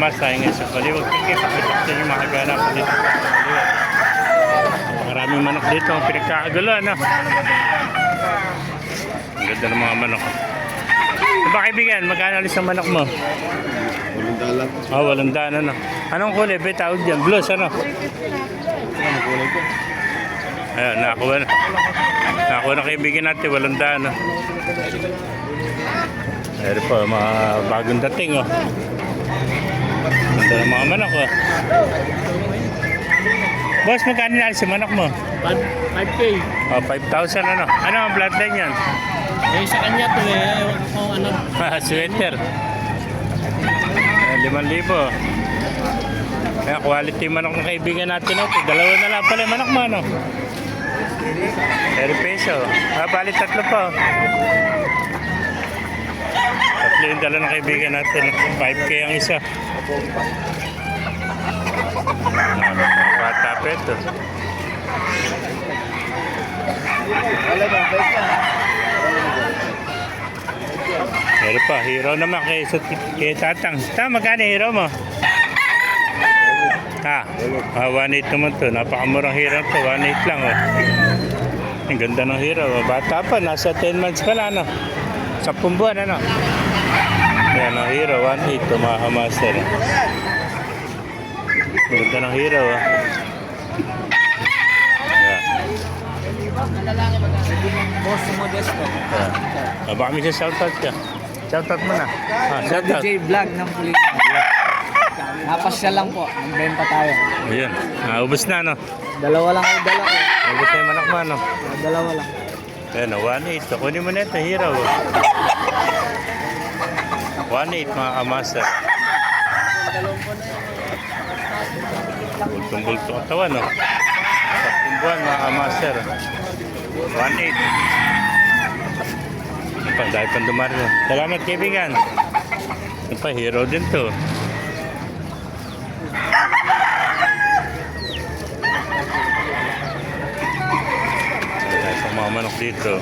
kalabasa ngayon sa Baliwag. Sige, pakita ko sa inyo mga kaganapan dito sa Baliwag. Maraming manok dito ang pinagkakaguluhan, no? Ang ganda ng mga manok. Ba kaibigan, magkano alis ang manok mo? 800 lang. Oh, 800, ano? Anong kulay? Ba tawag dyan? Blues, ano? Ano kulay ko? Ayan, nakakuha na. Nakakuha na kaibigan natin, 800, ano? Ayan po, mga bagong dating, oh. Ganda ng mga manok, oh. Boss, magkano na alis ang manok mo? 5K. Oh, 5,000, ano? Ano ang bloodline yan? Eh, sa kanya to eh. Ewan ko kung ano. Sweater. 5,000. Kaya quality manok ng kaibigan natin ito. Dalawa na lang pala yung manok mo, ano? 30 peso. Bali tatlo pa. Tatlo yung dala ng kaibigan natin. 5K ang isa. Bata pa ito. Meron pa, hero naman kay Tatang. Magkano hero mo? 1.8 naman to. Napakamurang hero to. 1.8 lang, oh. Ang ganda ng hero. Bata pa, nasa 10 months pa lang, no? 10 buwan, ano? Yan ang hero, 1.8 to, mga kamaster. Ang ganda ng hero, oh. Boss Modesto. Baka may shoutout ka. Shoutout mo na. Shoutout. DJ Vlog ng Pulina. Napasya lang po. Nagbenta tayo. Ayan. Ubus na, no? Dalawa lang ang dala ko. Ubus na yung manok mo, no? Dalawa lang. Ayan, 1.8. Kunin mo na ito, hero. 1.8, mga kamaster. Bultong-bulto katawan, no? 10 buwan, mga kamaster. 1.8. Dahil pang dumari. Salamat, kaibigan. Ito pa, hero din to. Dahil pang mga manok dito.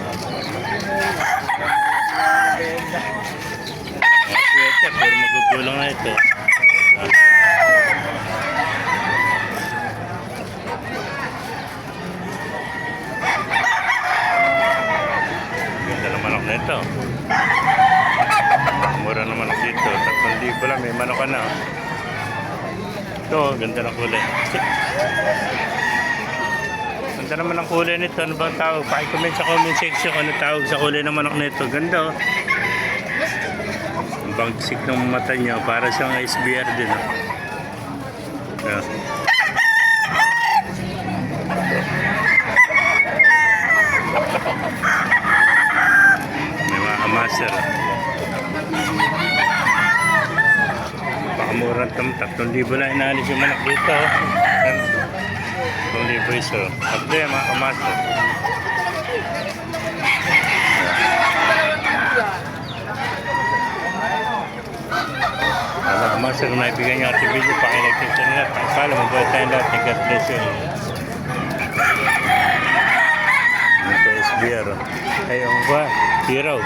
Mga sweater, pero magugulang na ito. Ganda ng manok na ito. Mura ng manok dito. 3,000 lang. May manok ka na. Ito, ganda ng kulay. Ganda naman ang kulay nito. Ano bang tawag? Paki-comment sa comment section kung ano tawag sa kulay ng manok nito. Ganda, oh. Ang bagsik ng mata niya. Para siyang SBR din, oh. Yeah. May mga kamaster. Pakamurang 3,000 lang inaalis yung manok dito. 3,000 iso. Tatlo yan mga kamaster. Mga kamaster, kung naibigay niyo ating video, pakilike sa nila. Pakipala, mabuhay tayong lahat. God bless you. Ito SBR. Ayun ba? Hero.